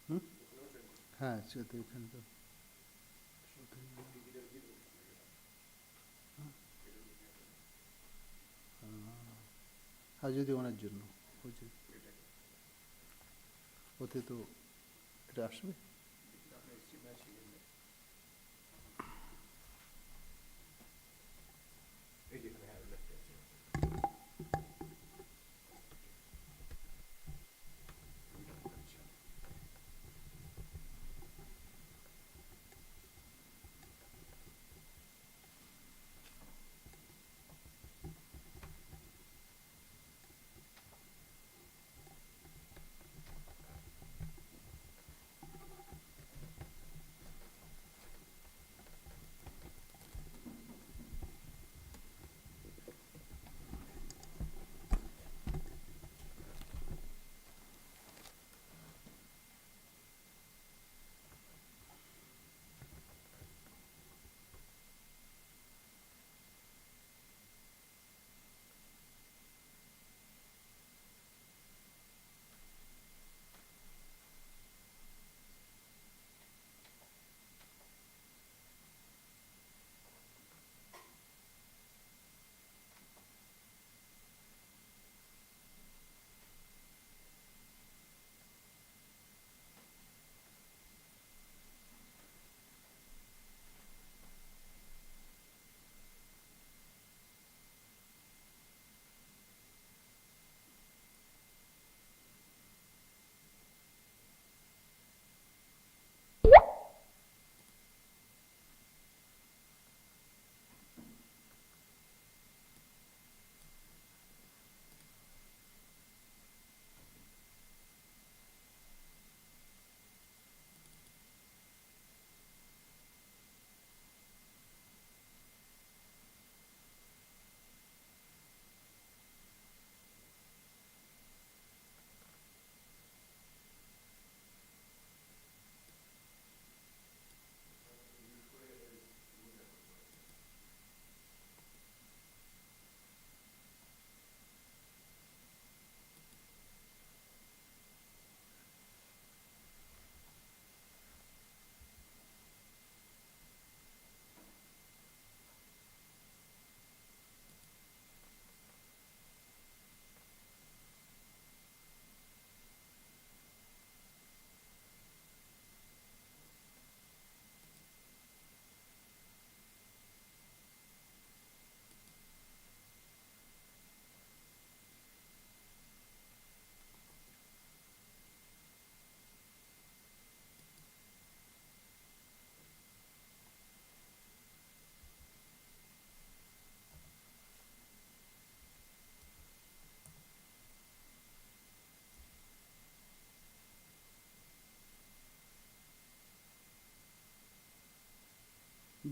হুম? হ্যাঁ সে তো এখানে তো আর যদি ওনার জন্য ওই যে ওতে তো এটা আসবে।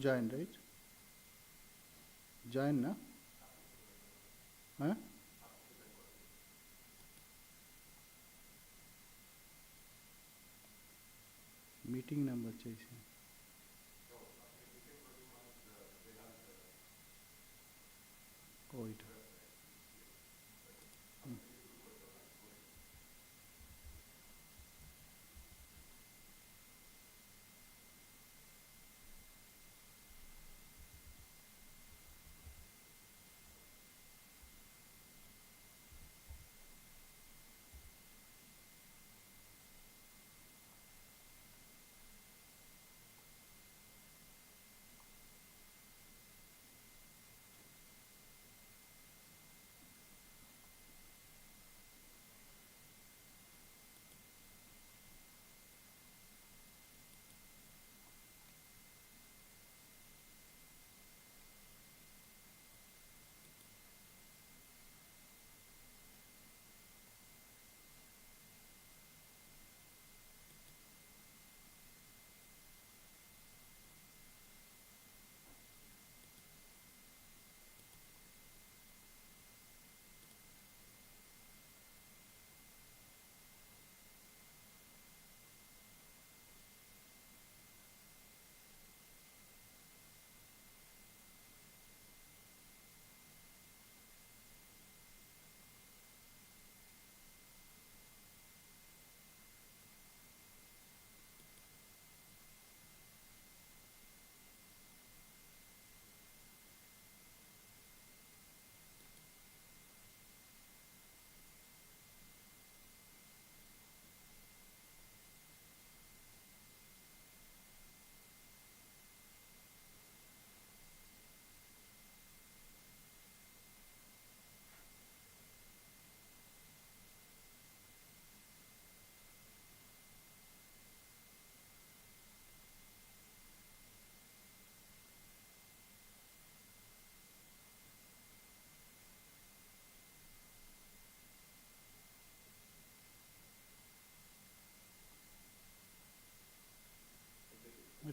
জয়েন রাইট, জয়েন না? হ্যাঁ মিটিং নাম্বার চাইছে ওইটা।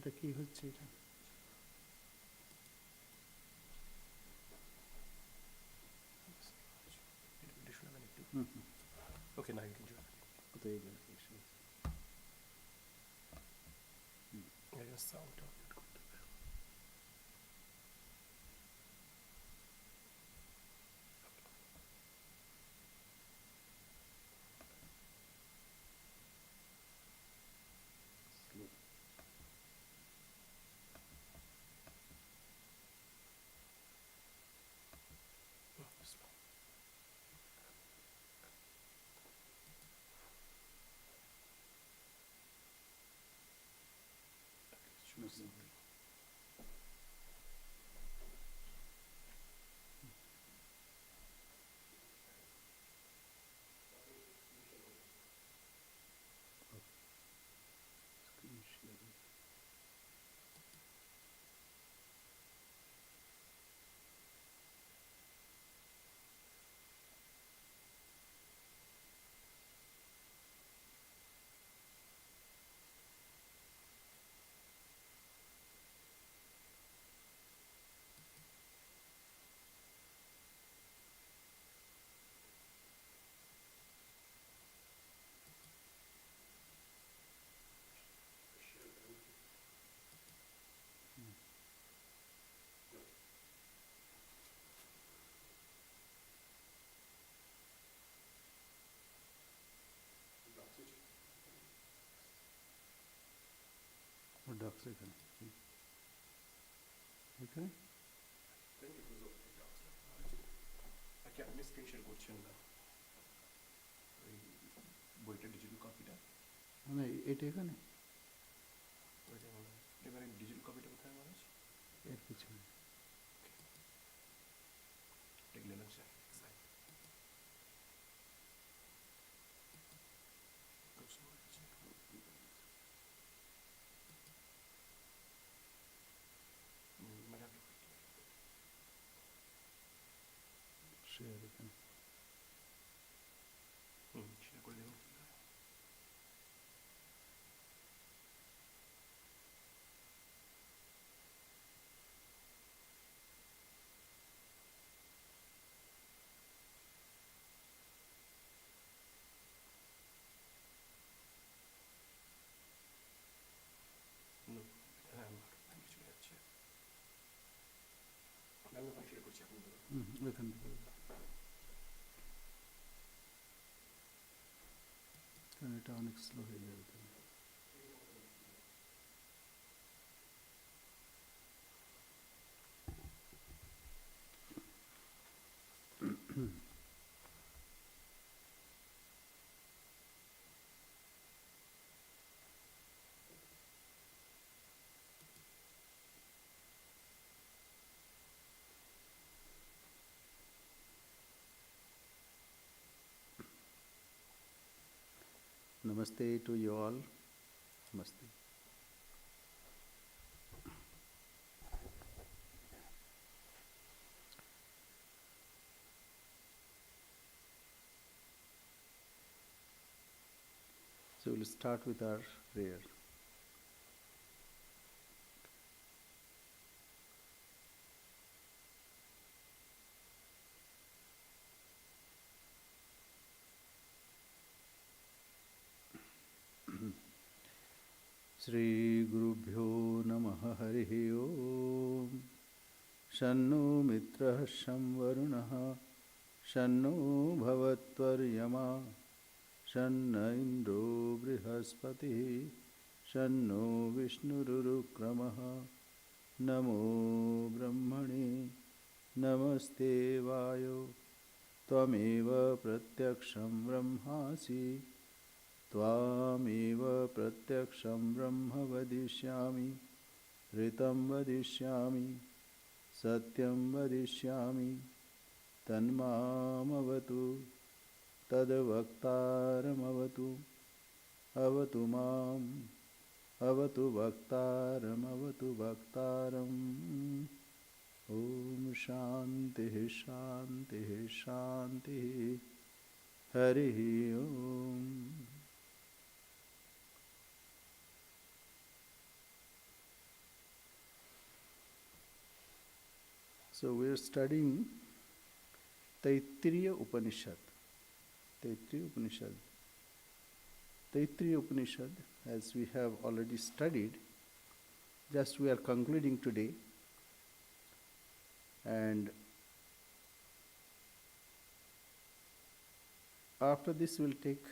এটা কি হচ্ছে এটা? Okay, now you can join. কোথায় গেল? Yeah, your sound টা mute করতে হবে। Slow. Show something. Screen sharing. Or ducks এখানে? এখানে? I think it was already down. আচ্ছা, আপনি স্ক্রিন শেয়ার করছেন না। ওই বইটা ডিজিটাল কপিটা। মানে এটা এখানে? ওইটাই মনে হয়। এবারে ডিজিটাল কপিটা কোথায় মানুষ? এর পিছনে। Take Linux side. Go somewhere else. You might have to wait. Share এখানে। শেয়ার করে দেখুন কি হয়। No, হ্যাঁ আমার চলে যাচ্ছে। আমি ওখানে শেয়ার করছি এখন ধরুন। ওইখান থেকে। কারণ এটা অনেক স্লো হয়ে যাবে তাহলে। Namaste to you all. Namaste. So we'll start with our prayer. Shri Gurubhyo Namaha Harihi Om. Shanno Mitrah Shamvarunaha. Shanno Bhavatvaryama. Shanna Indro Brihaspati. Shanno Vishnurukramaha. Namo Brahmane. Namaste Vayo. Tvameva Pratyaksham Brahmasi. Tvameva Pratyaksham Brahma Vadishyami. Ritam Vadishyami. Satyam Vadishyami. Tanmamavatu. Tadvaktaramavatu. Avatu mam. Avatu Bhaktaram. Avatu Bhaktaram. Om Shanti Shanti Shanti. Harihi Om. So we are studying Taittiriya Upanishad. Taittiriya Upanishad. Taittiriya Upanishad, as we have already studied, just we are concluding today. And after this we'll take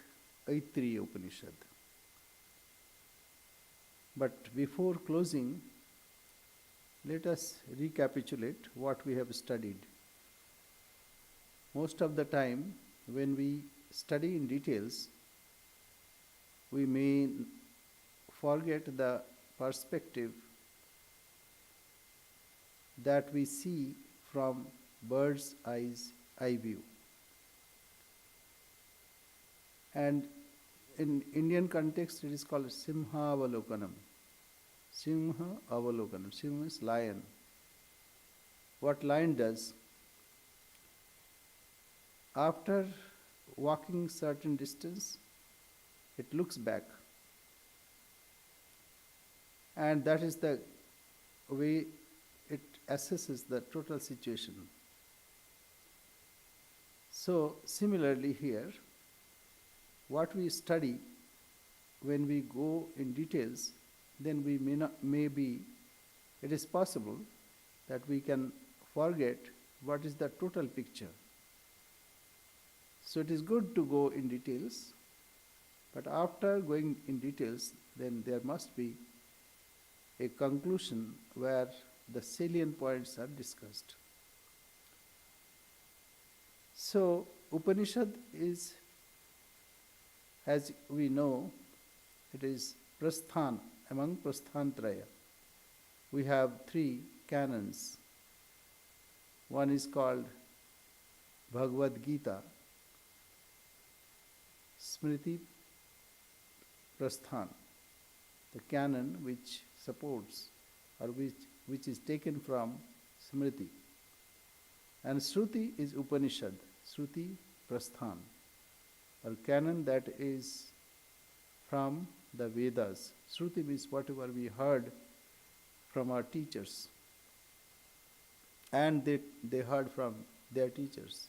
Taittiriya Upanishad. But before closing, let us recapitulate what we have studied. Most of the time, when we study in details, we may forget the perspective that we see from bird's eye view. And in Indian context, it is called Simha Avalokanam. Simha Avalokanam. Simha is lion. What lion does, after walking certain distance, it looks back. And that is the way it assesses the total situation. So, similarly here, what we study, when we go in details, then we it is possible that we can forget what is the total picture. So it is good to go in details, but after going in details, then there must be a conclusion where the salient points are discussed. So Upanishad is, as we know, it is Prasthan, among Prasthantraya. We have 3 canons. One is called Bhagavad Gita, Smriti Prasthan, the canon which supports or which is taken from Smriti. And Shruti is Upanishad, Shruti Prasthan, or canon that is from the Vedas. Shruti means whatever we heard from our teachers, and they heard from their teachers.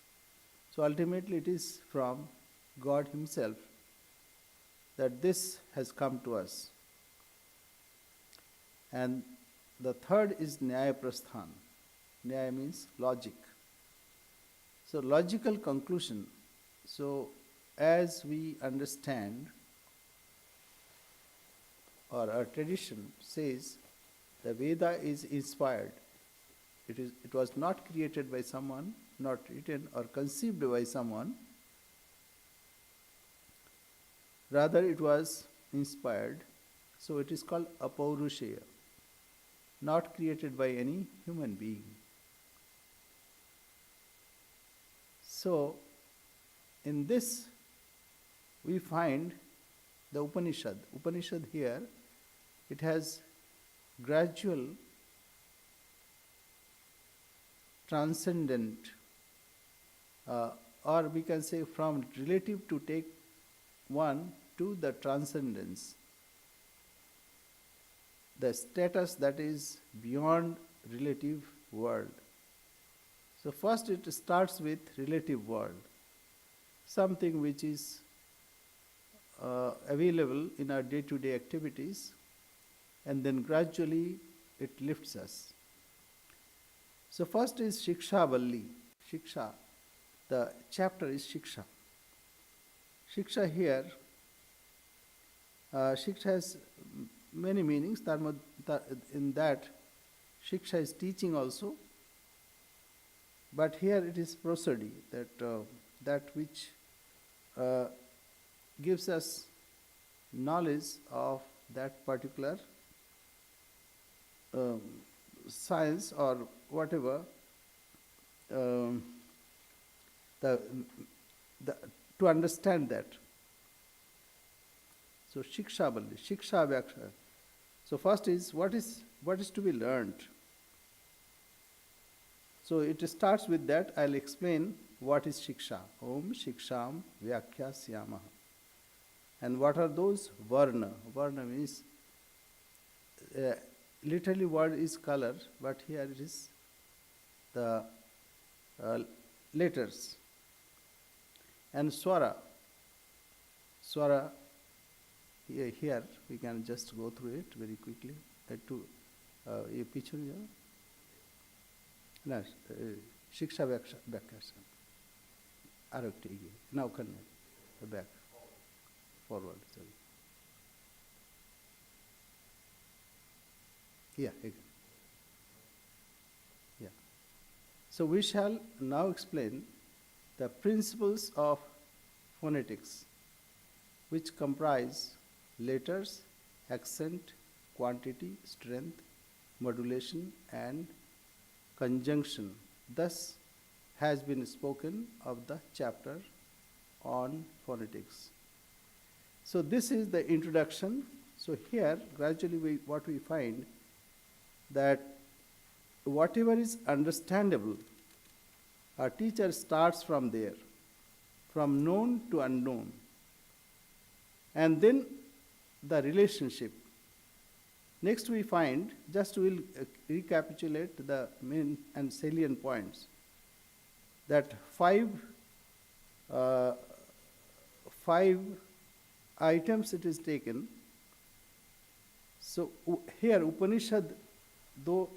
So ultimately it is from God Himself that this has come to us. And the third is Nyaya Prasthan. Nyaya means logic. So logical conclusion. So as we understand, or our tradition says, the Veda is inspired. It was not created by someone, not written or conceived by someone. Rather, it was inspired. So it is called Apaurushaya, not created by any human being. So, in this, we find the Upanishad. Upanishad here, it has gradual, transcendent, or we can say from relative to take one to the transcendence, the status that is beyond relative world. So first it starts with relative world, something which is available in our day-to-day activities, and then gradually it lifts us. So first is Shiksha Valli. Shiksha, the chapter is Shiksha. Shiksha here, Shiksha has many meanings. In that, Shiksha is teaching also, but here it is prosody, that which gives us knowledge of that particular science or whatever, to understand that. So Shiksha Valli, Shiksha Vyaksha. So first is what is to be learned. So it starts with that. I'll explain what is Shiksha. Om Shiksham Vyakhyasyaamaha. And what are those? Varna. Varna means, literally word is color, but here it is the letters. And swara, swara, here we can just go through it very quickly. ये पीछे जाओ ना शिक्षा व्याख्या आरोग्य ये now connect back forward sorry again. So we shall now explain the principles of phonetics, which comprise letters, accent, quantity, strength, modulation, and conjunction. Thus has been spoken of the chapter on phonetics. So this is the introduction. So here, gradually what we find that whatever is understandable, our teacher starts from there, from known to unknown. And then the relationship. Next we find, just we'll recapitulate the main and salient points, that five items it is taken. So here Upanishad, though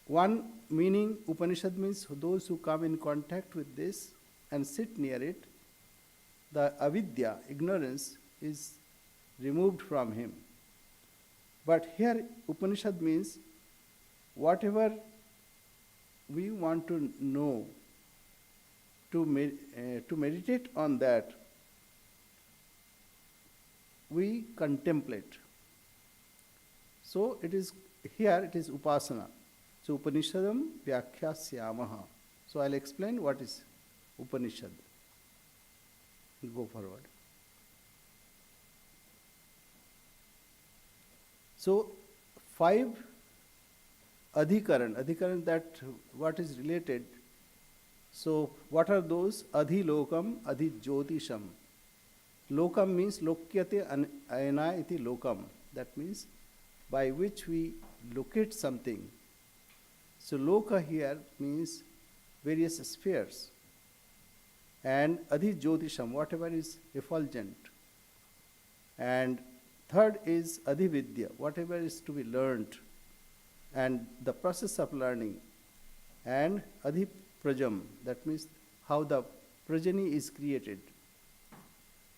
one meaning, Upanishad means those who come in contact with this and sit near it, the avidya, ignorance, is removed from him. But here Upanishad means whatever we want to know, to meditate on that, we contemplate. So it is here it is upasana. So Upanishadam vyakhyāsyāmaha. So I'll explain what is Upanishad. Go forward. So 5 adhikaran, that what is related. So what are those? Adhilokam, adhijyotisham. Lokam means lokyate ayana iti lokam. That means by which we locate something. So loka here means various spheres. And adhijyotisham, whatever is effulgent. And third is adhividya, whatever is to be learned, and the process of learning. And adhiprajam, that means how the progeny is created.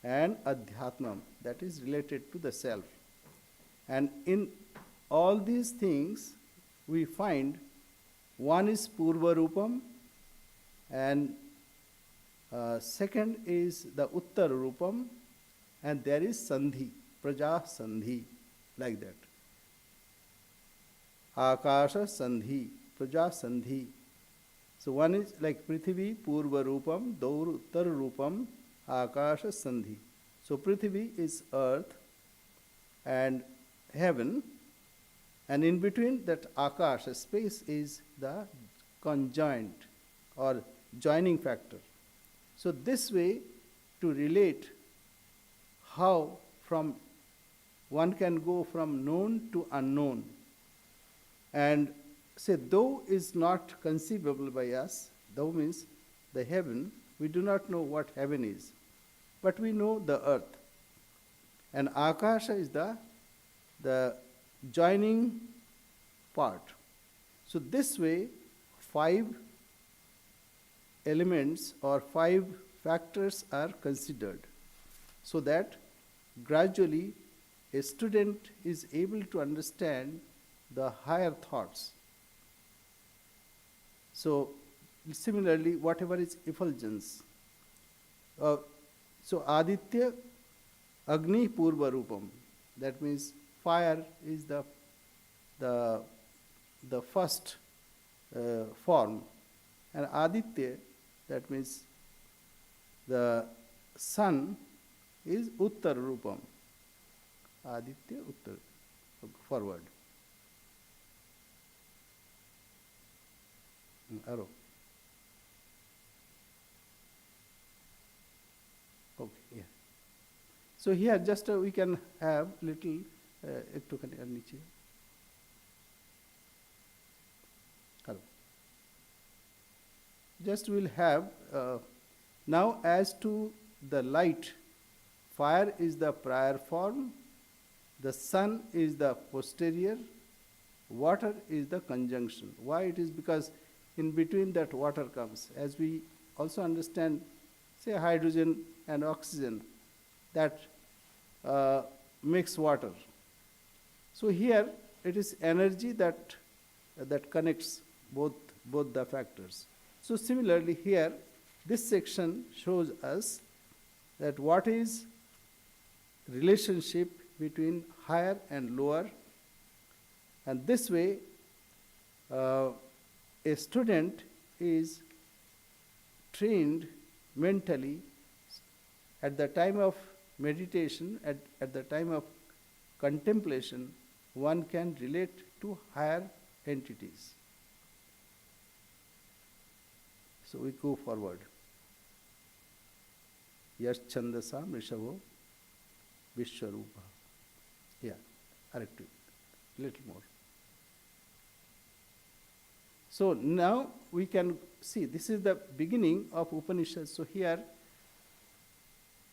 And adhyatmam, that is related to the self. And in all these things, we find one is purva rupam, and second is the uttar rupam, and there is sandhi, praja sandhi, like that. Akasha sandhi, praja sandhi. So one is like Prithvi, purva rupam, daur uttar rupam, akasha sandhi. So Prithvi is earth and heaven, and in between that akasha, space, is the conjoint or joining factor. So this way to relate how from one can go from known to unknown, and say though is not conceivable by us. Though means the heaven, we do not know what heaven is, but we know the earth. And akasha is the joining part. So this way 5 elements or 5 factors are considered, so that gradually a student is able to understand the higher thoughts. So similarly, whatever is effulgence. So Aditya, Agni, Purva Rupam. That means fire is the first form, and Aditya, that means the sun, is Uttar Rupam. Aditya, Uttar. Forward. Arrow. Okay, yeah. So here just we can have little just we'll have now as to the light, fire is the prior form, the sun is the posterior, water is the conjunction. Why it is? Because in between that water comes. As we also understand, say hydrogen and oxygen, that makes water. So here it is energy that connects both the factors. So similarly here, this section shows us that what is relationship between higher and lower, and this way a student is trained mentally at the time of meditation, at the time of contemplation, one can relate to higher entities. So we go forward. Yash Chandasam Rishabho Vishwarupa. Yeah, correct it. Little more. So now we can see this is the beginning of Upanishad. So here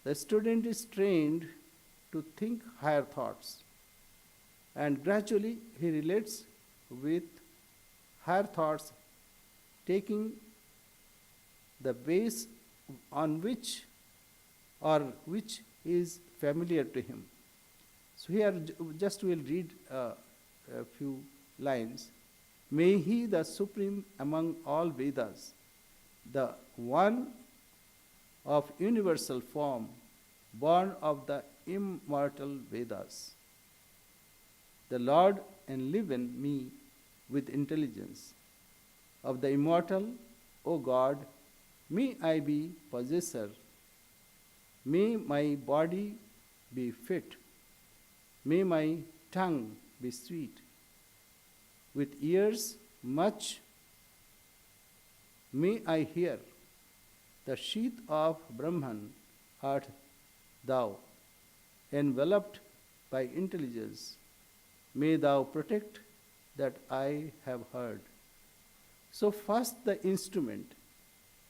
the student is trained to think higher thoughts, and gradually he relates with higher thoughts, taking the base on which is familiar to him. So here just we'll read a few lines. May he, the supreme among all Vedas, the one of universal form, born of the immortal Vedas, the Lord enliven me with intelligence of the immortal, O God, may I be possessor, may my body be fit, may my tongue be sweet, with ears much may I hear, the sheath of Brahman art thou, enveloped by intelligence, may thou protect that I have heard. So first the instrument,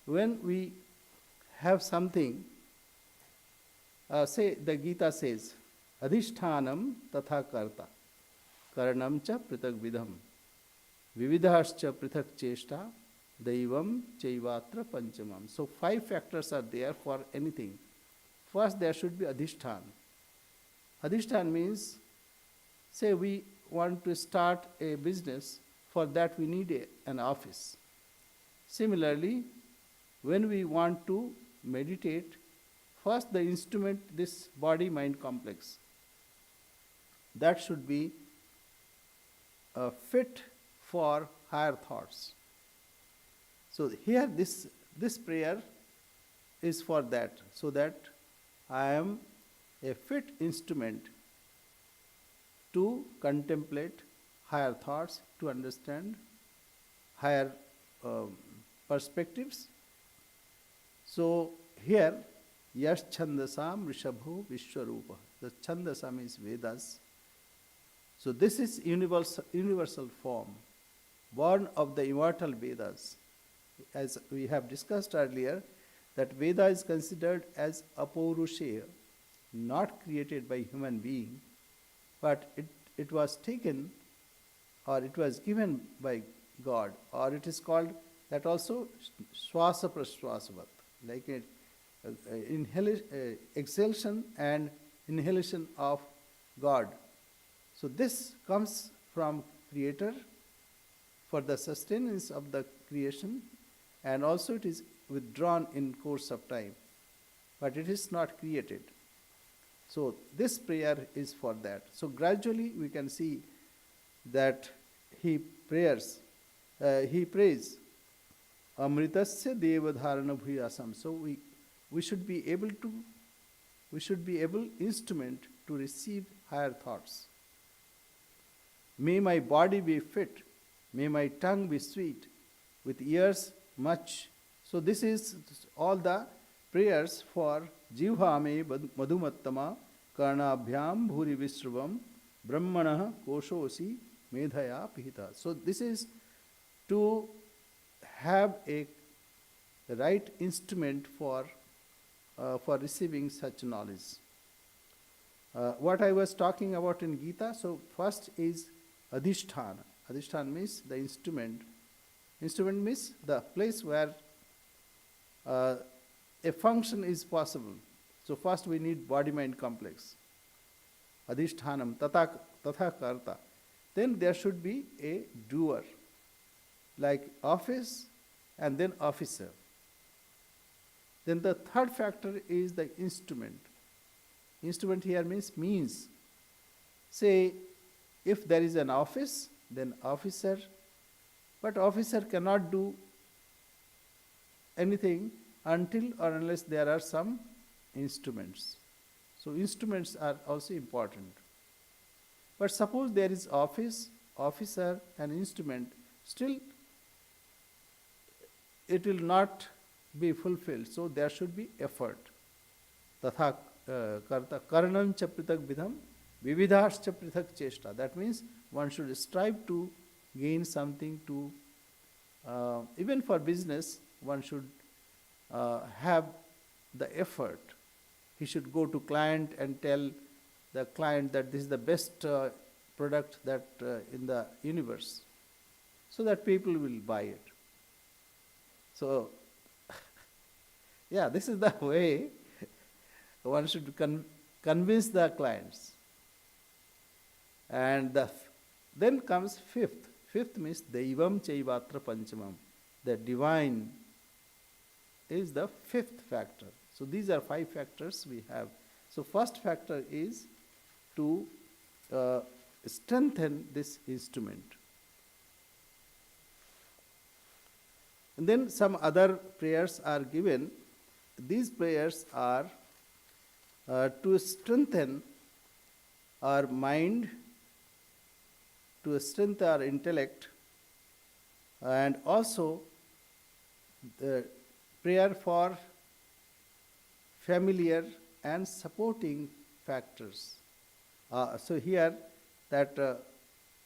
when we have something, say the Gita says, Adhishthanam tatha karta, karanam cha pritak vidham, vividhascha pritak cheshta, daivam chaivatra panchamam. So 5 factors are there for anything. First there should be adhishthan. Adhishthan means, say we want to start a business, for that we need an office. Similarly, when we want to meditate, first the instrument, this body-mind complex, that should be fit for higher thoughts. So here this prayer is for that, so that I am a fit instrument to contemplate higher thoughts, to understand higher perspectives. So here, Yash Chandasam Rishabho Vishwarupa. The Chandasa means Vedas. So this is universal form, born of the immortal Vedas. As we have discussed earlier, that Veda is considered as apaurushaya, not created by human being, but it was taken, or it was given by God, or it is called that also swasa praswasavat, like exhalation and inhalation of God. So this comes from Creator for the sustenance of the creation, and also it is withdrawn in course of time, but it is not created. So this prayer is for that. So gradually we can see that he prays Amritasya Devadharana Bhuyasam. So we should be able instrument to receive higher thoughts. May my body be fit, may my tongue be sweet, with ears much. So this is all the prayers for Jivhame Madhumattama Karnabhyam Bhuri Visruvam Brahmanah Koshosi Medhaya Pihita. So this is to have a the right instrument for receiving such knowledge. What I was talking about in Gita, so first is adhisthana. Adhisthana means the instrument. Instrument means the place where a function is possible. So first we need body-mind complex. Adhishthanam, tatha karta. Then there should be a doer, like office and then officer. Then the third factor is the instrument. Instrument here means. Say, if there is an office, then officer, but officer cannot do anything until or unless there are some instruments. So instruments are also important. But suppose there is office, officer and instrument, still it will not be fulfilled. So there should be effort. Tatha karta karanam cha prithak vidham vividhascha prithak cheshta. That means one should strive to gain something to, even for business, one should have the effort. He should go to client and tell the client that this is the best product that in the universe, so that people will buy it. So, yeah, this is the way one should convince the clients. And then comes fifth. Fifth means Daivam Chaivatra Panchamam. The divine is the fifth factor. So these are 5 factors we have. So first factor is to strengthen this instrument. And then some other prayers are given. These prayers are to strengthen our mind, to strengthen our intellect, and also the prayer for familiar and supporting factors. So here that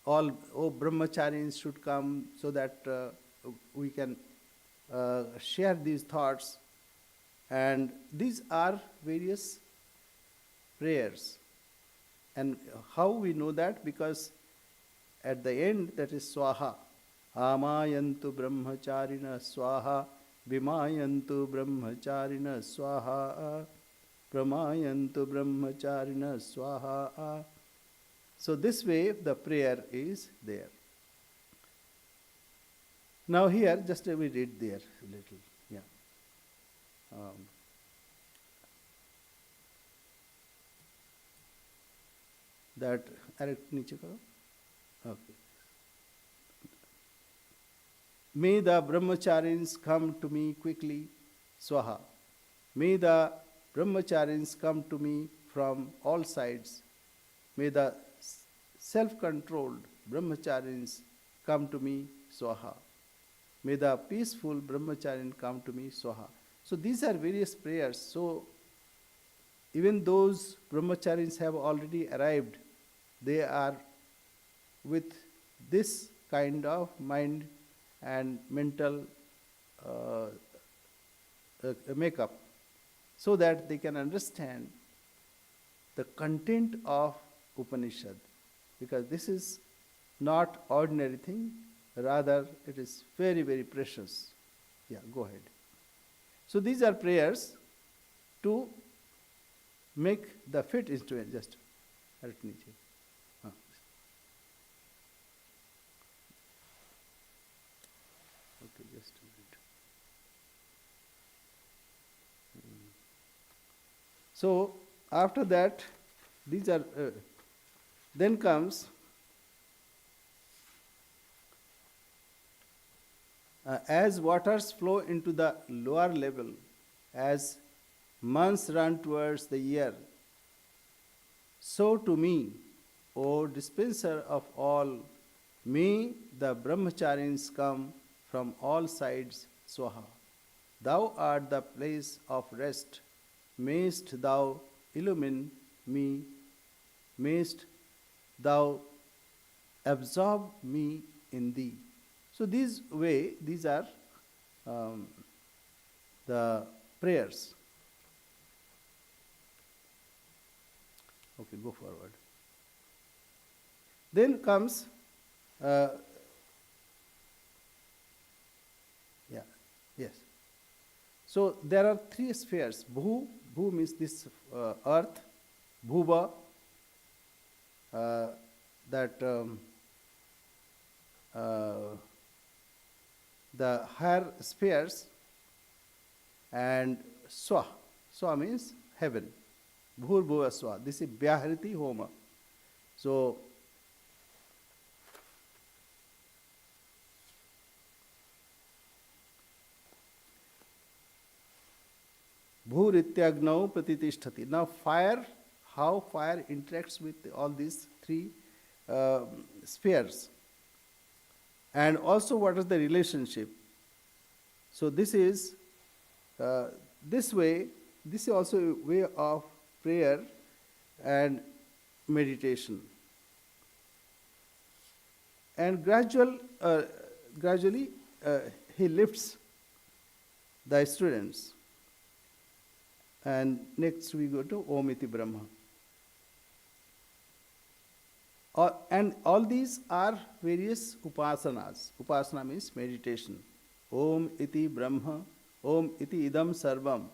all brahmacharis should come so that we can share these thoughts. And these are various prayers. And how we know that? Because at the end, that is swaha. Amayantu brahmacharina swaha, vimayantu brahmacharina swaha, pramayantu brahmacharina swaha. So this way the prayer is there. Now here, just we read there a little. Yeah. That niche karo. Okay. May the brahmacharis come to me quickly, swaha. May the brahmacharis come to me from all sides. May the self-controlled brahmacharis come to me, swaha. May the peaceful brahmacharin come to me, swaha. So these are various prayers. So even those brahmacharis have already arrived, they are with this kind of mind and mental makeup, so that they can understand the content of Upanishad, because this is not ordinary thing, rather it is very, very precious. Yeah, go ahead. So these are prayers to make the fit instrument. Just okay, just a minute. So after that, these are then comes as waters flow into the lower level, as months run towards the year, so to me, O dispenser of all, may the brahmacharis come from all sides, swaha. Thou art the place of rest. Mayst thou illumine me. Mayst thou absorb me, in thee. So these are the prayers. Okay, go forward. Then comes, yeah, yes. So there are three spheres. Bhu means this earth, Bhuva, that the higher spheres, and Swa. Swa means heaven. Bhur Bhuva Swa. This is Vyahriti Homa. So, Bhur Ityagnau Pratitishthati. Now, fire, how fire interacts with all these three spheres. And also, what is the relationship? So, this is this way, this is also a way of prayer and meditation. And gradually, he lifts the students. And next we go to Om Iti Brahma. And all these are various upasanas. Upasana means meditation. Om Iti Brahma, Om Iti Idam Sarvam,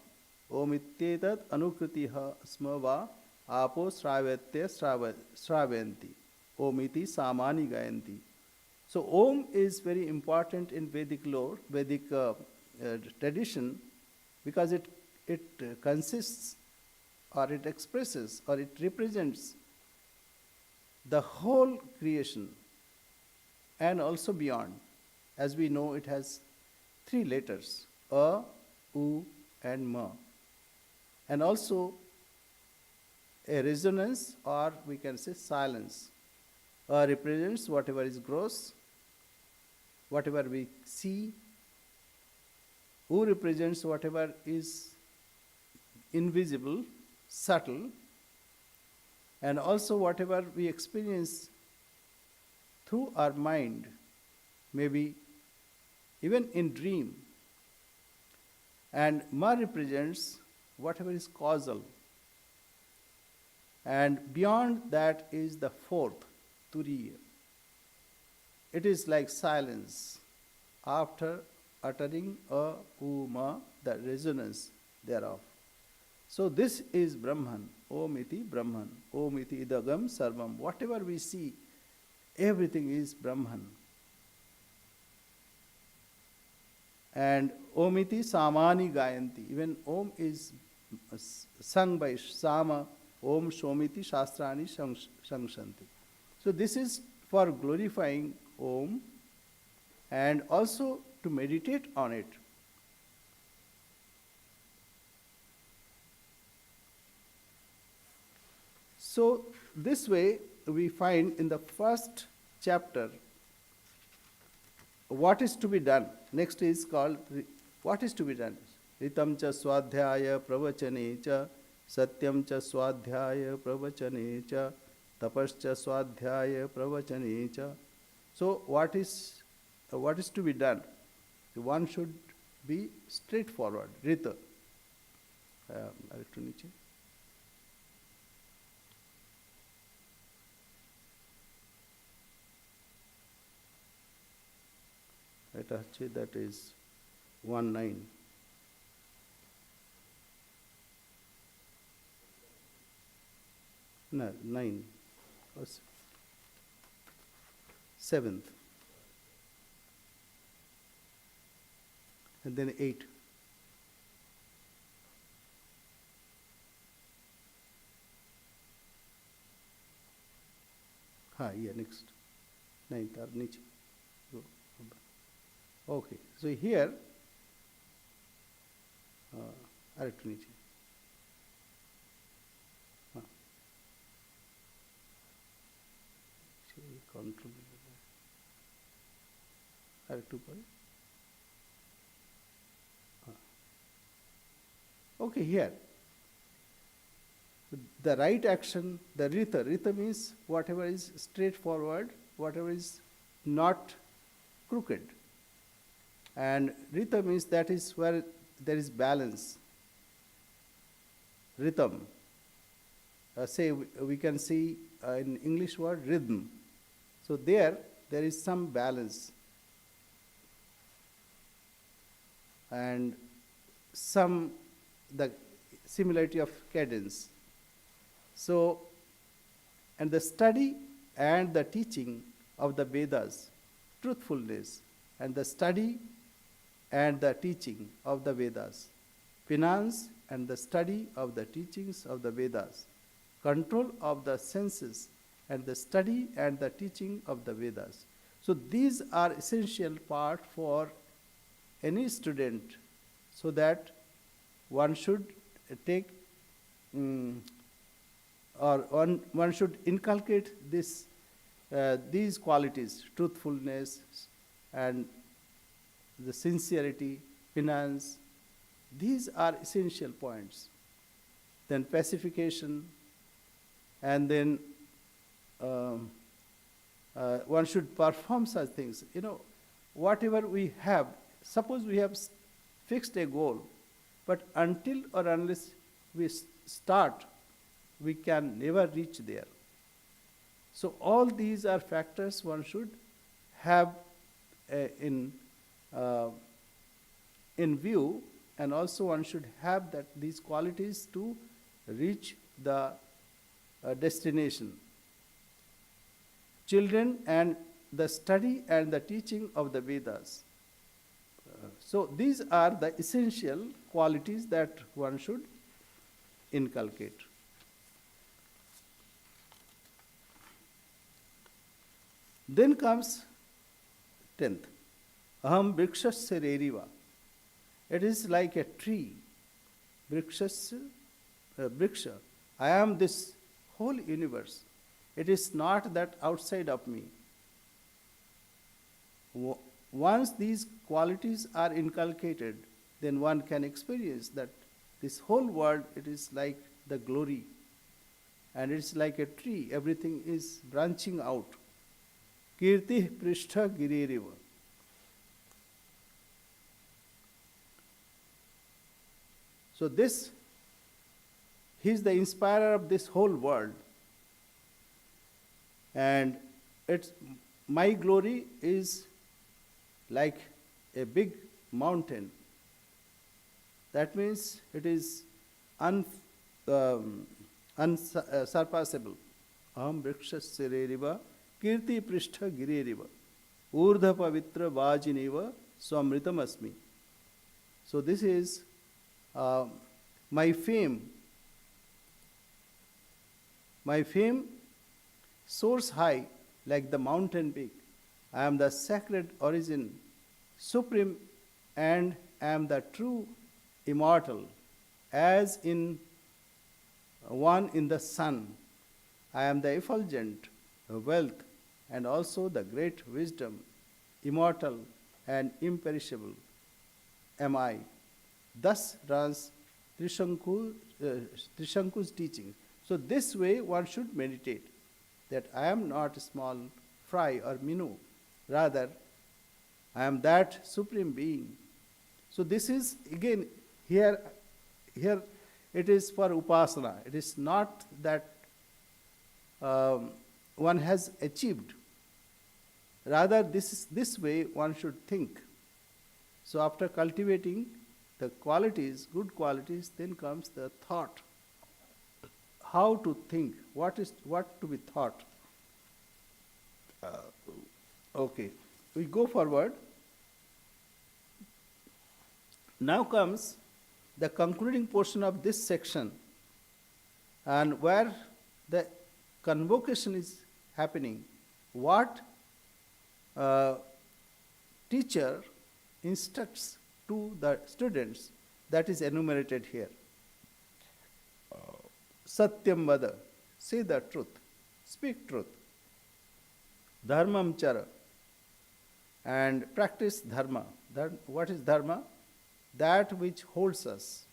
Om Ityetat Anukritiha Smava Apo Sravyatya Sravyanti, Om Iti Samani Gayanti. So Om is very important in Vedic lore, Vedic tradition, because it consists, or it expresses, or it represents the whole creation and also beyond. As we know, it has three letters, A, U and Ma. And also a resonance, or we can say silence. A represents whatever is gross, whatever we see. U represents whatever is invisible, subtle, and also whatever we experience through our mind, maybe even in dream. And Ma represents whatever is causal. And beyond that is the fourth, Turiya. It is like silence after uttering A, U, Ma, the resonance thereof. So this is Brahman, Om Iti Brahman, Om Iti Idagam Sarvam. Whatever we see, everything is Brahman. And Om Iti Samani Gayanti. Even Om is sung by Sama, Om Shomiti Shastrani Shangshanti. So this is for glorifying Om and also to meditate on it. So this way we find in the first chapter what is to be done. Next is called what is to be done. Ritam cha swadhyaya pravachane cha, satyam cha swadhyaya pravachane cha, tapas cha swadhyaya pravachane cha. So what is to be done? One should be straightforward. Rita. That is 1-9. No, 9. 7th. And then 8. Yeah, next. 9th or niche. Okay, so here, arect niche. Control. Arect 2. Okay, here. The right action, the rita. Rita means whatever is straightforward, whatever is not crooked. And Rita means that is where there is balance, rhythm. Say we can see in English word rhythm. So there is some balance and some the similarity of cadence. So, and the study and the teaching of the Vedas, truthfulness, and the study and the teaching of the Vedas, finance and the study of the teachings of the Vedas, control of the senses and the study and the teaching of the Vedas. So these are essential part for any student, so that one should take or one should inculcate these qualities, truthfulness and the sincerity, finance. These are essential points. Then pacification, and then one should perform such things. Whatever we have, suppose we have fixed a goal, but until or unless we start, we can never reach there. So all these are factors one should have in view, and also one should have these qualities to reach the destination. Children and the study and the teaching of the Vedas. So these are the essential qualities that one should inculcate. Then comes 10th. Aham vrikshasya reriva. It is like a tree. Vrikshasya, vriksha. I am this whole universe. It is not that outside of me. Once these qualities are inculcated, then one can experience that this whole world, it is like the glory. And it's like a tree. Everything is branching out. Kirti prishtha giririva. So he is the inspirer of this whole world. And my glory is like a big mountain. That means it is unsurpassable. Aham vrikshasya reriva kirti prishtha giririva urdha pavitra vajiniva swamritam asmi. So this is my fame. My fame soars high like the mountain peak. I am the sacred origin, supreme, and am the true immortal, as in one in the sun. I am the effulgent wealth and also the great wisdom, immortal and imperishable am I. Thus runs Trishanku's teaching. So this way one should meditate, that I am not small fry or minnow, rather I am that supreme being. So this is again here it is for upasana. It is not that one has achieved. Rather this way one should think. So after cultivating the qualities, good qualities, then comes the thought. How to think, what to be thought. Okay, we go forward. Now comes the concluding portion of this section, and where the convocation is happening. What teacher instructs to the students, that is enumerated here. Satyam vada, say the truth, speak truth. Dharmam chara, and practice dharma. What is dharma? That which holds us.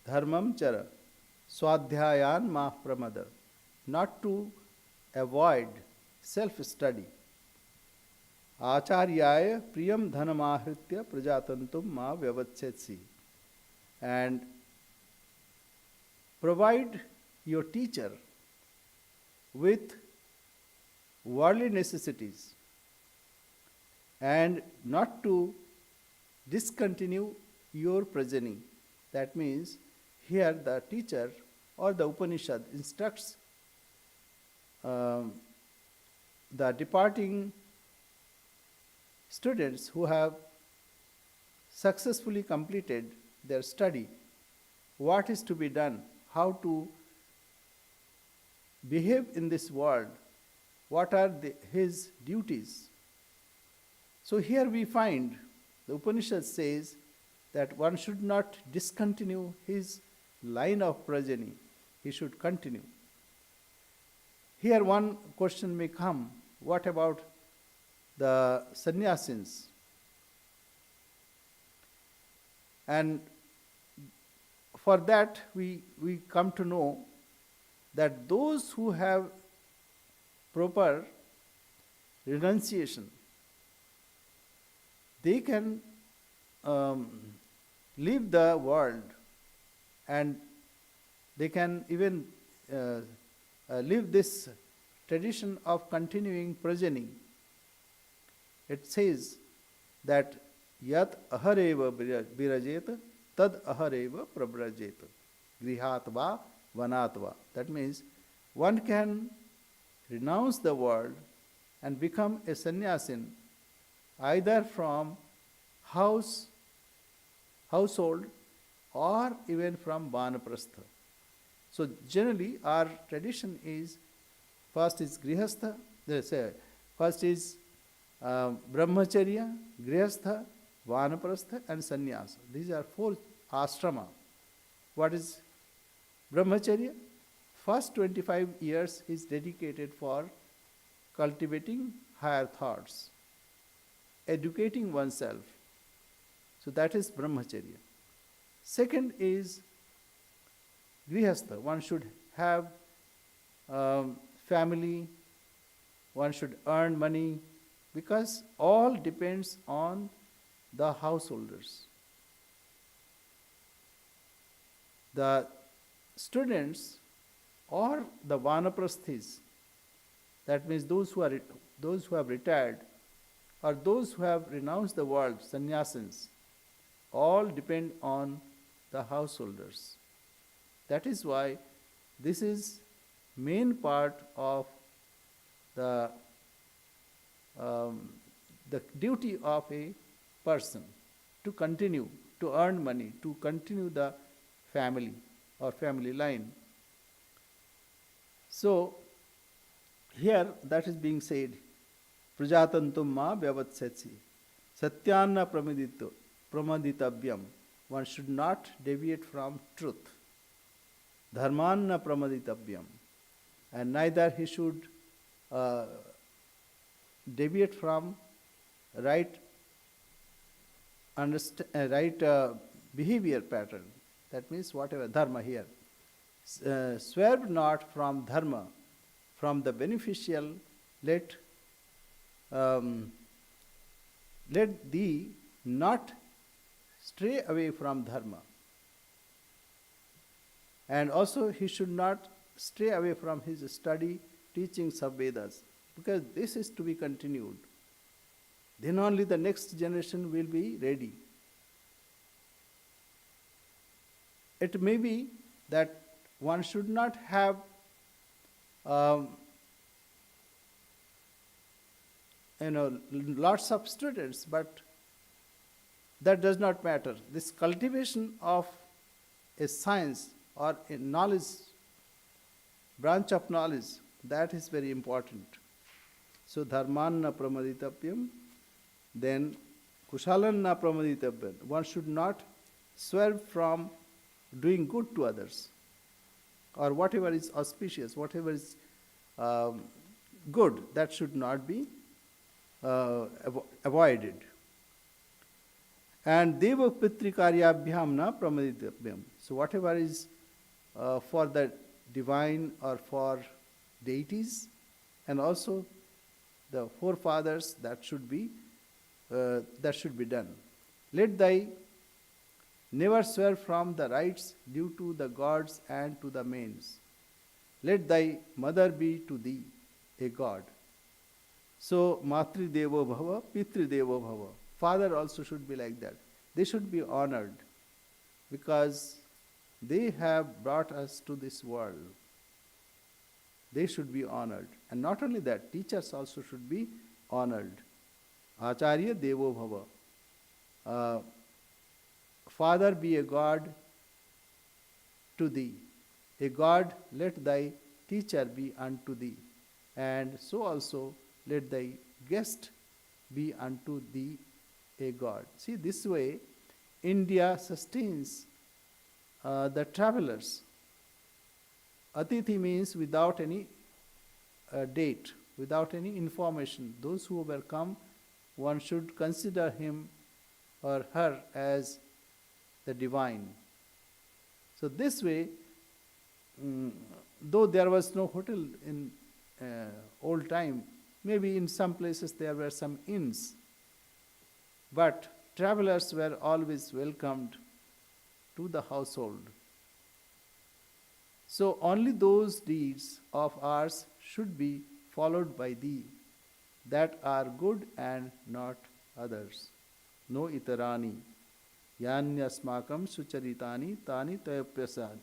Dharmam chara, swadhyayan ma pramada, not to avoid self-study. Acharyaya priyam dhanamahritya prajatantum ma vyavachetsi. And provide your teacher with worldly necessities and not to discontinue your progeny. That means here the teacher or the Upanishad instructs the departing students who have successfully completed their study what is to be done, how to behave in this world, what are his duties. So here we find the Upanishad says that one should not discontinue his line of progeny, he should continue. Here one question may come, what about the sannyasins? And for that we come to know that those who have proper renunciation, they can leave the world and they can even live this tradition of continuing progeny. It says that yat ahareva virajet tad ahareva prabrajet grihatva vanatva. That means one can renounce the world and become a sannyasin either from household or even from vanaprastha. So generally our tradition is first is grihastha, first is brahmacharya, grihastha, vanaprastha and sannyasa. These are 4 ashrama. What is brahmacharya? First 25 years is dedicated for cultivating higher thoughts, educating oneself. So that is brahmacharya. Second is grihastha. One should have family, one should earn money, because all depends on the householders. The students or the vanaprasthis, that means those who have retired or those who have renounced the world, sannyasins, all depend on the householders. That is why this is main part of the duty of a person, to continue, to earn money, to continue the family or family line. So here that is being said, prajatantum ma vyavatsatsi satyanna pramaditavyam. One should not deviate from truth. Dharmanna pramaditavyam. And neither he should deviate from right behavior pattern. That means whatever dharma here. Swerve not from dharma, from the beneficial. Let thee not stray away from dharma. And also he should not stray away from his study, teachings of Vedas, because this is to be continued. Then only the next generation will be ready. It may be that one should not have lots of students, but that does not matter. This cultivation of a science or a knowledge, branch of knowledge, that is very important. So dharmanna pramaditapyam, then kushalanna pramaditapyam. One should not swerve from doing good to others, or whatever is auspicious, whatever is good, that should not be avoided. And deva pitri karyabhyam na pramaditapyam. So whatever is for the divine or for deities, and also the forefathers, that should be done. Let thy never swerve from the rights due to the gods and to the mains. Let thy mother be to thee a god. So Matri Devo Bhava, Pitri Devo Bhava. Father also should be like that. They should be honored because they have brought us to this world. They should be honored. And not only that, teachers also should be honored. Acharya Devo Bhava. Father, be a god to thee. A god, let thy teacher be unto thee. And so also let thy guest be unto thee a god. See, this way India sustains the travelers. Atithi means without any date, without any information. Those who will come, one should consider him or her as the divine. So this way, though there was no hotel in old time, maybe in some places there were some inns, but travelers were always welcomed to the household. So only those deeds of ours should be followed by thee that are good and not others. No itarani. Yanyasmakam sucharitani tani tayapyasad.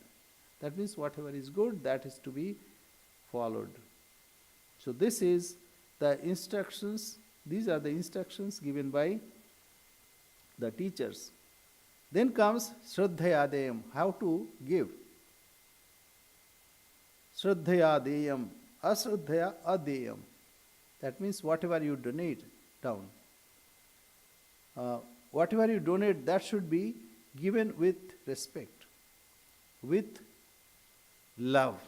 That means whatever is good, that is to be followed. So this is the instructions, these are the instructions given by the teachers. Then comes Shraddhaya Deyam, how to give. Shraddhaya Deyam, Ashraddhaya Adeyam. That means whatever you donate down. Whatever you donate, that should be given with respect, with love.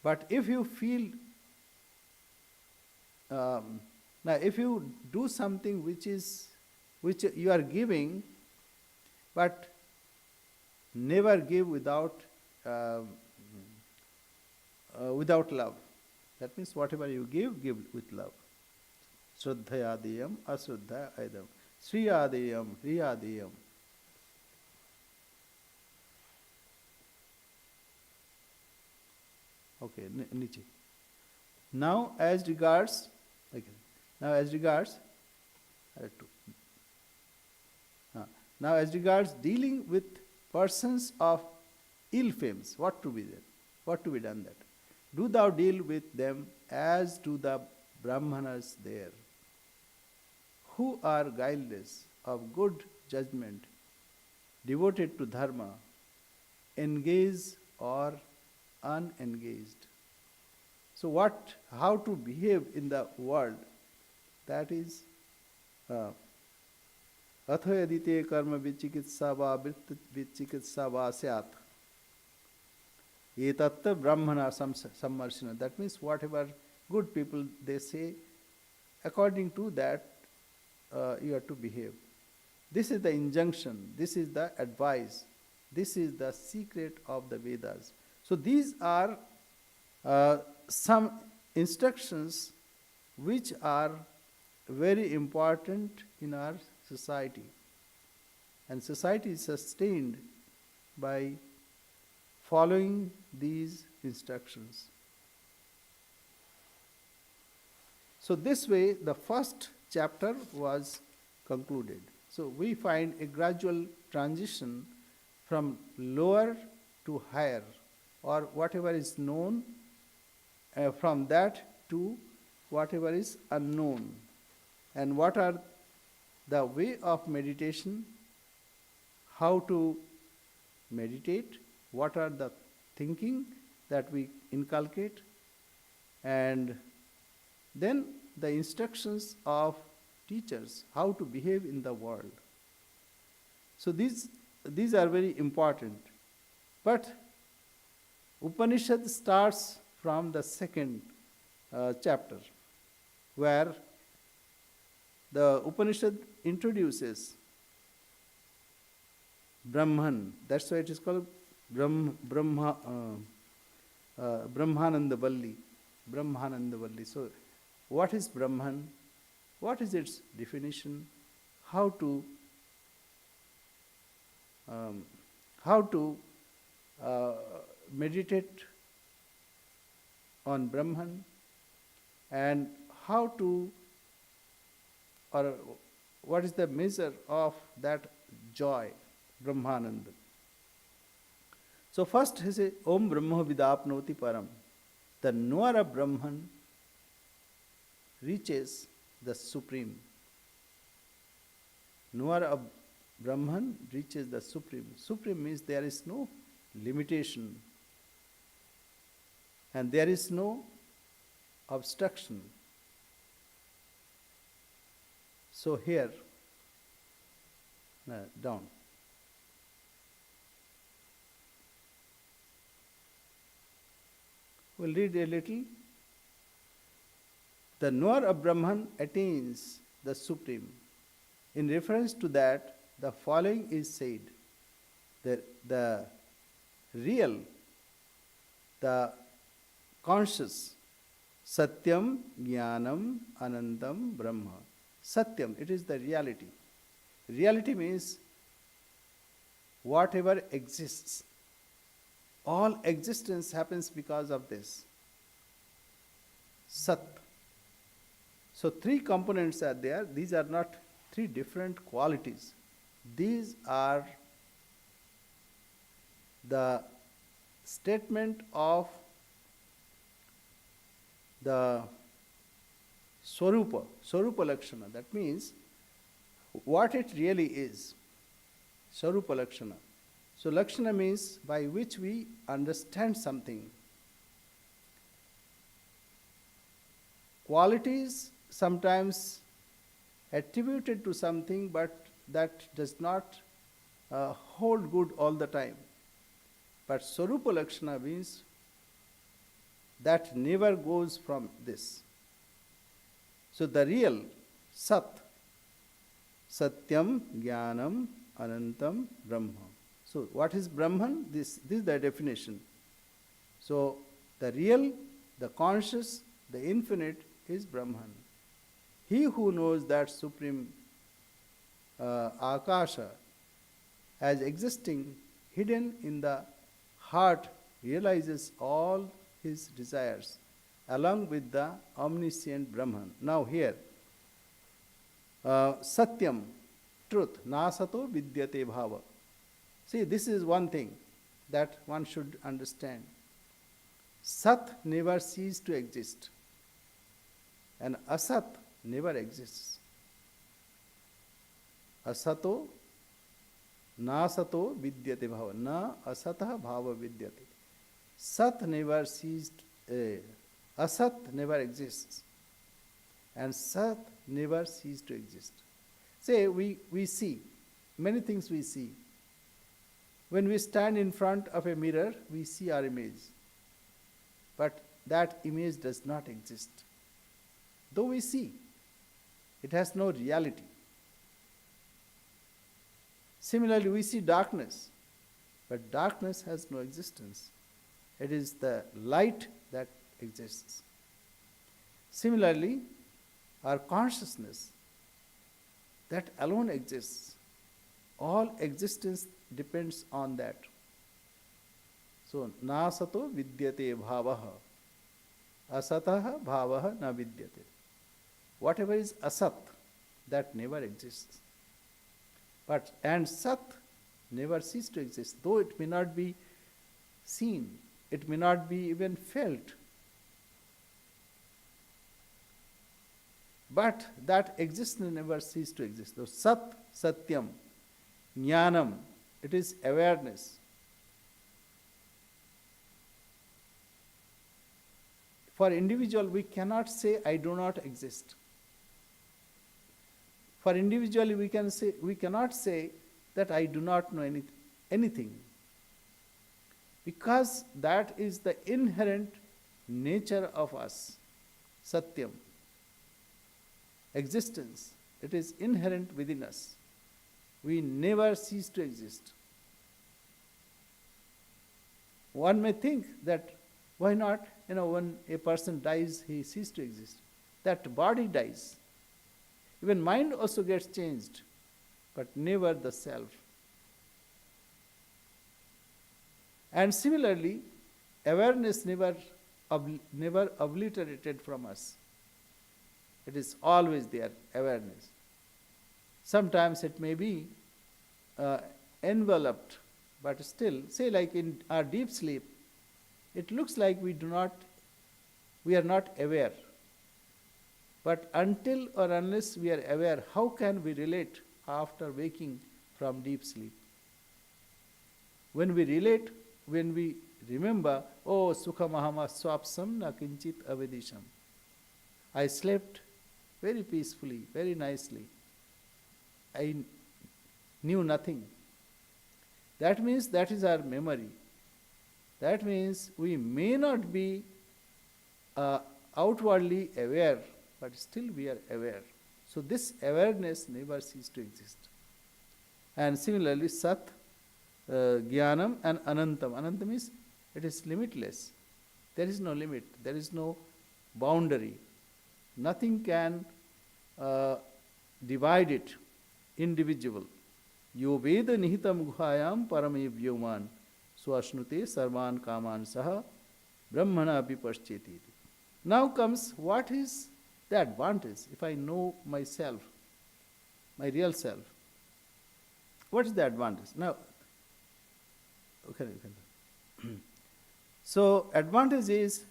But if you feel, now if you do something which you are giving, but never give without love. That means whatever you give with love. Shraddhayadiyam, asraddhayadam. Sriyadiyam, riyadiyam. Okay, Nichi. Now as regards, I have to. Now as regards dealing with persons of ill fames, what to be there? What to be done that? Do thou deal with them as do the Brahmanas there, who are guileless, of good judgment, devoted to dharma, engaged or unengaged. So how to behave in the world, that is Athayadite karma vichikitsa va vritti vichikitsa va syat. Etatta brahmana sammarshina. That means whatever good people they say, according to that you have to behave. This is the injunction, this is the advice, this is the secret of the Vedas. So these are some instructions which are very important in our society. And society is sustained by following these instructions. So this way the first chapter was concluded. So we find a gradual transition from lower to higher, or whatever is known, from that to whatever is unknown. And what are the way of meditation, how to meditate, what are the thinking that we inculcate, and then the instructions of teachers, how to behave in the world. So these are very important. But Upanishad starts from the second chapter, where the Upanishad introduces Brahman. That's why it is called Brahmananda Valli. So what is Brahman, what is its definition, how to um, how to uh, meditate on Brahman, and how to, or what is the measure of that joy, Brahmananda. So first he says, Om Brahma Vidapnoti Param. The knower of Brahman reaches the supreme. Knower of Brahman reaches the supreme. Supreme means there is no limitation and there is no obstruction. So here, down. We'll read a little. The knower of Brahman attains the supreme. In reference to that, the following is said. The real, the conscious, Satyam, Jnanam, Anandam, Brahma. Satyam, it is the reality. Reality means whatever exists. All existence happens because of this. Sat. So three components are there. These are not three different qualities. These are the statement of the Swarupa Lakshana. That means what it really is. Swarupa Lakshana. So Lakshana means by which we understand something. Qualities sometimes attributed to something, but that does not hold good all the time. But Swarupa Lakshana means that never goes from this. So the real Sat, Satyam, Jnanam, Anantam, Brahma. So what is Brahman? This is the definition. So the real, the conscious, the infinite is Brahman. He who knows that supreme Akasha as existing hidden in the heart realizes all his desires along with the omniscient Brahman. Now here, Satyam, truth, nasato vidyate bhava. See, this is one thing that one should understand. Sat never ceases to exist, and Asat never exists. Asato nasato vidyate bhava, na asatah bhava vidyate. Sat never ceased, Asat never exists, and Sat never ceases to exist. Say, we see, many things we see. When we stand in front of a mirror, we see our image. But that image does not exist. Though we see, it has no reality. Similarly, we see darkness, but darkness has no existence. It is the light that exists. Similarly, our consciousness, that alone exists. All existence depends on that. So, nasato vidyate bhavaha, asatah bhavaha na vidyate. Whatever is asat, that never exists. And sat never ceases to exist, though it may not be seen, it may not be even felt. But that existence never ceases to exist. So Sat, Satyam, Jnanam, it is awareness. For individual, we cannot say, I do not exist. For individually, we cannot say that I do not know anything. Because that is the inherent nature of us. Satyam. Existence. It is inherent within us. We never cease to exist. One may think that why not, when a person dies, he ceases to exist. that body dies. Even mind also gets changed, but never the self. And similarly, awareness never obliterated from us. It is always there, awareness. Sometimes it may be enveloped, but still, say like in our deep sleep, it looks like we are not aware. But until or unless we are aware, how can we relate after waking from deep sleep? When we relate, when we remember, oh, Sukhamahama swapsam na kinchit avedisham. I slept very peacefully, very nicely. I knew nothing. That means that is our memory. That means we may not be outwardly aware, but still we are aware. So this awareness never ceases to exist. And similarly, Sat, Jnanam and Anantam. Anantam means it is limitless. There is no limit. There is no boundary. Nothing can divide it. Indivisible. Yo Veda Nihitam Guhayam Parame Vyoman Swashnute Sarvan Kaman Saha Brahmana Vipascheti. Now comes what is the advantage if I know myself, my real self. What is the advantage? Now, okay. So, advantage is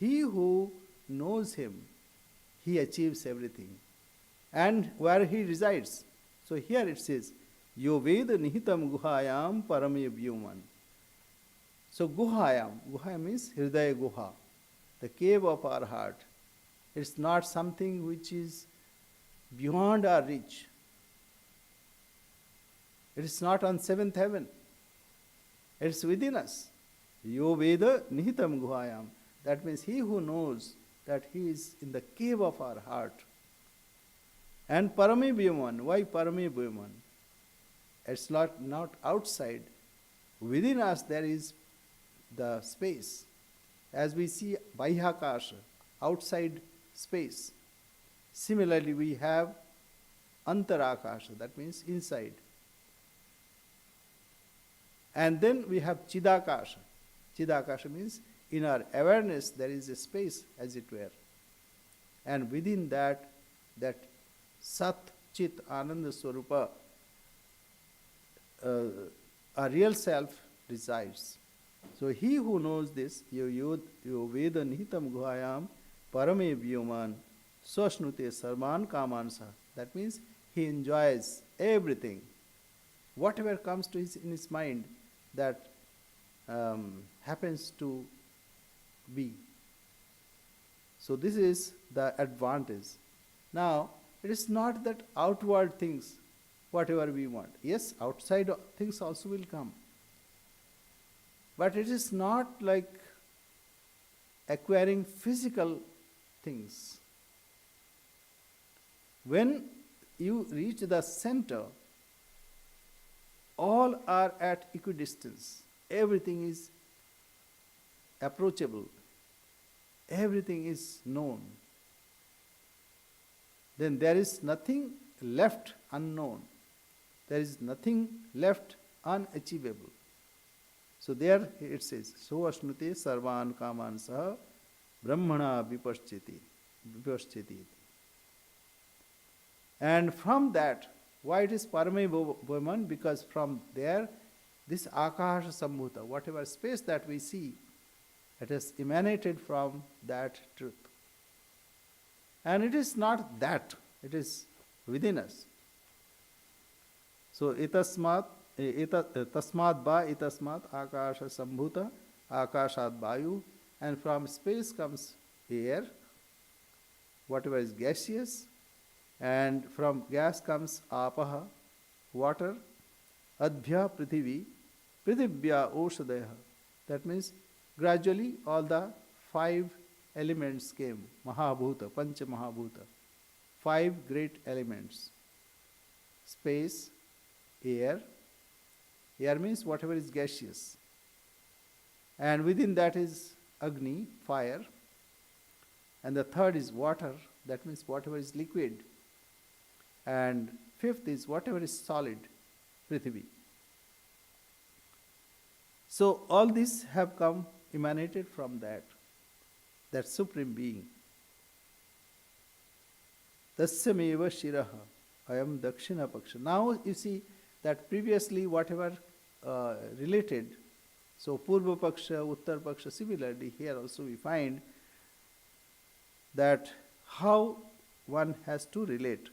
he who knows him, he achieves everything. And where he resides. So here it says, Yo Veda Nihitam Guhayam Parame Vyuman. So Guhayam means Hridaya Guha, the cave of our heart. It's not something which is beyond our reach. It is not on seventh heaven. It's within us. Yo Veda Nihitam Guhayam. That means he who knows that he is in the cave of our heart. And Parame Vyuman. Why Parame Vyuman? It's not outside. Within us there is the space. As we see Bahyakasha, outside space. Similarly, we have Antarakasha, that means inside. And then we have Chidakasha. Chidakasha means in our awareness there is a space, as it were. And within that Sat, Chit, Ananda Swarupa, our real self resides. So he who knows this, yo Veda Nihitam Guhayam Parame Vyuman Swashnute Sarvan Kamansa. That means he enjoys everything. Whatever comes to in his mind, that happens to be. So this is the advantage. Now, it is not that outward things, whatever we want. Yes, outside things also will come. But it is not like acquiring physical things. When you reach the center, all are at equidistance. Everything is approachable. Everything is known. Then there is nothing left unknown. There is nothing left unachievable. So there it says, So Ashnute Sarvan Kaman Saha Brahmana Vipascheti. And from that, why it is Parame Bhuman? Because from there, this Akasha Sambhuta, whatever space that we see, it has emanated from that truth. And it is not that, it is within us. So, tasmad ba itasmat akasha sambhuta akashat vayu, and from space comes air, whatever is gaseous, and from gas comes apaha, water, adbhya prithvi, prithibhya oshadaya. That means gradually all the 5 elements came, Mahabhuta, Pancha Mahabhuta, 5 great elements. Space, air means whatever is gaseous. And within that is Agni, fire. And the third is water. that means whatever is liquid. And fifth is whatever is solid, Prithvi. So all these have come emanated from that supreme being. Tasyameva shiraha ayam dakshina paksha. Now you see that previously whatever related, so Purva Paksha, Uttar Paksha, similarly here also we find that how one has to relate.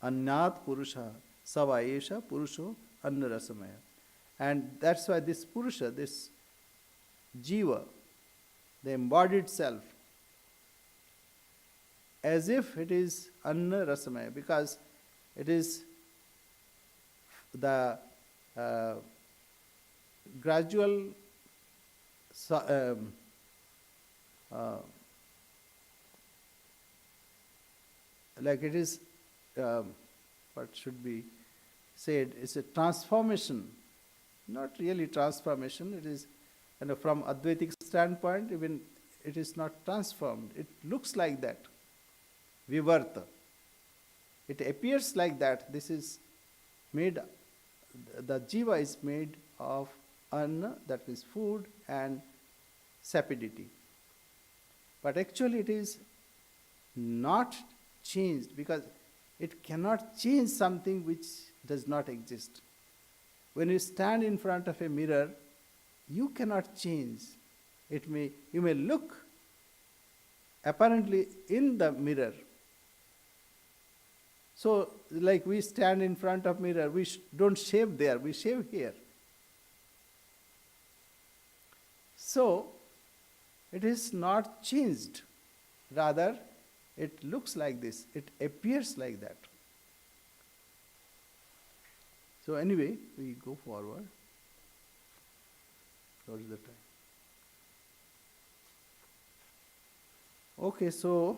Annat Purusha, Savaesha Purusho Annarasamaya. And that's why this Purusha, this Jiva, the embodied self, as if it is Anna Rasamaya, because it is the gradual like it is what should be said, it's a transformation, not really transformation, it is from Advaitic standpoint, even it is not transformed, it looks like that, vivarta. It appears like that. This is made, the jiva is made of anna, that is food, and sapidity. But actually it is not changed, because it cannot change something which does not exist. When you stand in front of a mirror, you cannot change. You may look apparently in the mirror. So, like we stand in front of mirror, we don't shave there, we shave here. So, it is not changed. Rather, it looks like this, it appears like that. So anyway, we go forward. What is the time? Okay, so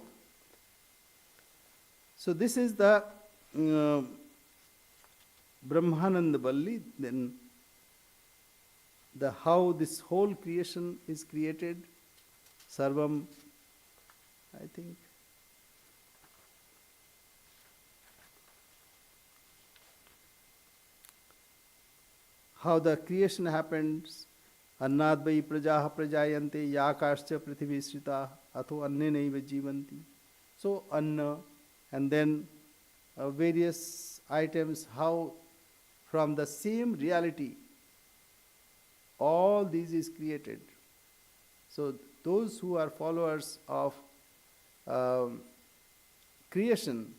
this is the Brahmananda Balli, then the how this whole creation is created, Sarvam, I think. How the creation happens, Annadvai prajaha prajayante yakascha prithvi shrita atho annenaiva jivanti. So anna, and then various items, how from the same reality all these is created. So those who are followers of creation,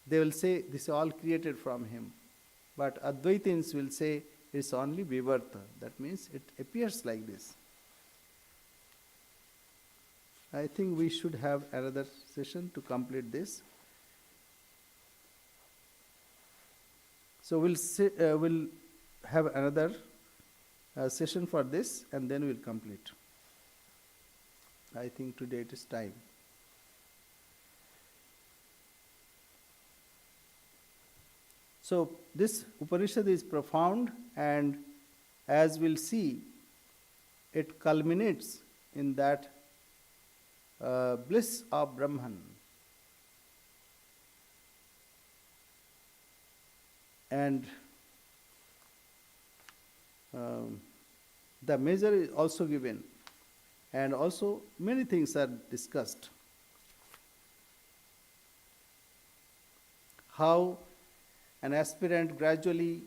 they will say this is all created from him. But Advaitins will say it's only vivarta. That means it appears like this. I think we should have another session to complete this. So we'll have another session for this, and then we'll complete. I think today it is time. So this Upanishad is profound, and as we'll see, it culminates in that bliss of Brahman. And the measure is also given, and also many things are discussed. How an aspirant gradually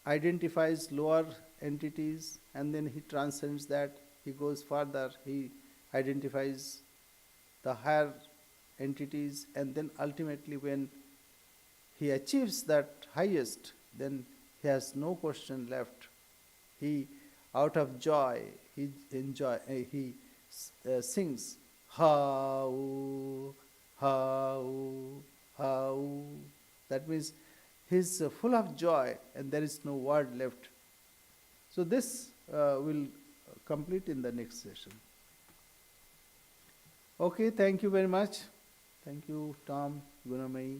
identifies lower entities, and then he transcends that, he goes further, he identifies the higher entities, and then ultimately when he achieves that highest, then he has no question left. He, out of joy, he sings, how, how, how. That means he is full of joy, and there is no word left. So this will complete in the next session. Okay, thank you very much. Thank you, Tom, Gunamayi.